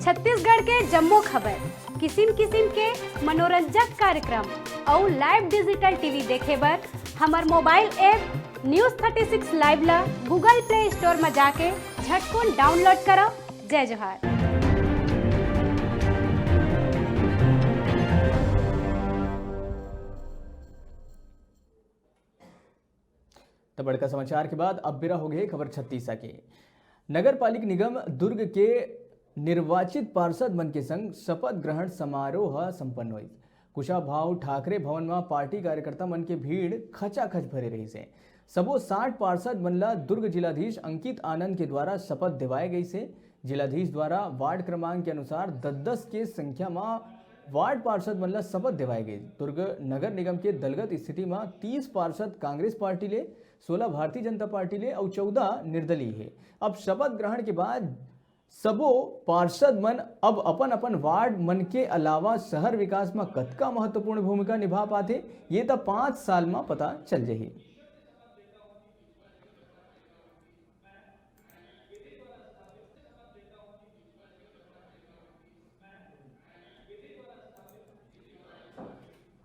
छत्तीसगढ़ के जम्मो खबर, किसिम किसिम के मनोरंजक कार्यक्रम और लाइव डिजिटल टीवी देखे बर हमार मोबाइल ऐप न्यूज़ 36 लाइव ला गूगल प्ले स्टोर में जाके झटकुन डाउनलोड करो। जय जोहार। तो बड़का समाचार के बाद अब बिरा हो गए खबर छत्तीसा के। नगर पालिक निगम दुर्ग के निर्वाचित पार्षद मन के संग शपथ ग्रहण समारोह संपन्न हुई। कुशाभाऊ ठाकरे भवन में पार्टी कार्यकर्ता मन के भीड़ खचाखच भरे रही से। सबो 60 पार्षद मन ला दुर्ग जिलाधीश अंकित आनंद के द्वारा शपथ दिवाए गई से। जिलाधीश द्वारा वार्ड क्रमांक के अनुसार 10-10 के संख्या में वार्ड पार्षद मन ला शपथ दिवाए गई। दुर्ग नगर निगम के दलगत स्थिति में 30 पार्षद कांग्रेस पार्टी ले, 16 भारतीय जनता पार्टी ले और 14 निर्दलीय है। अब शपथ ग्रहण के बाद सबो पार्षद मन अब अपन अपन वार्ड मन के अलावा शहर विकास में कतका महत्वपूर्ण भूमिका निभा पाते ये तो 5 साल में पता चल जाही।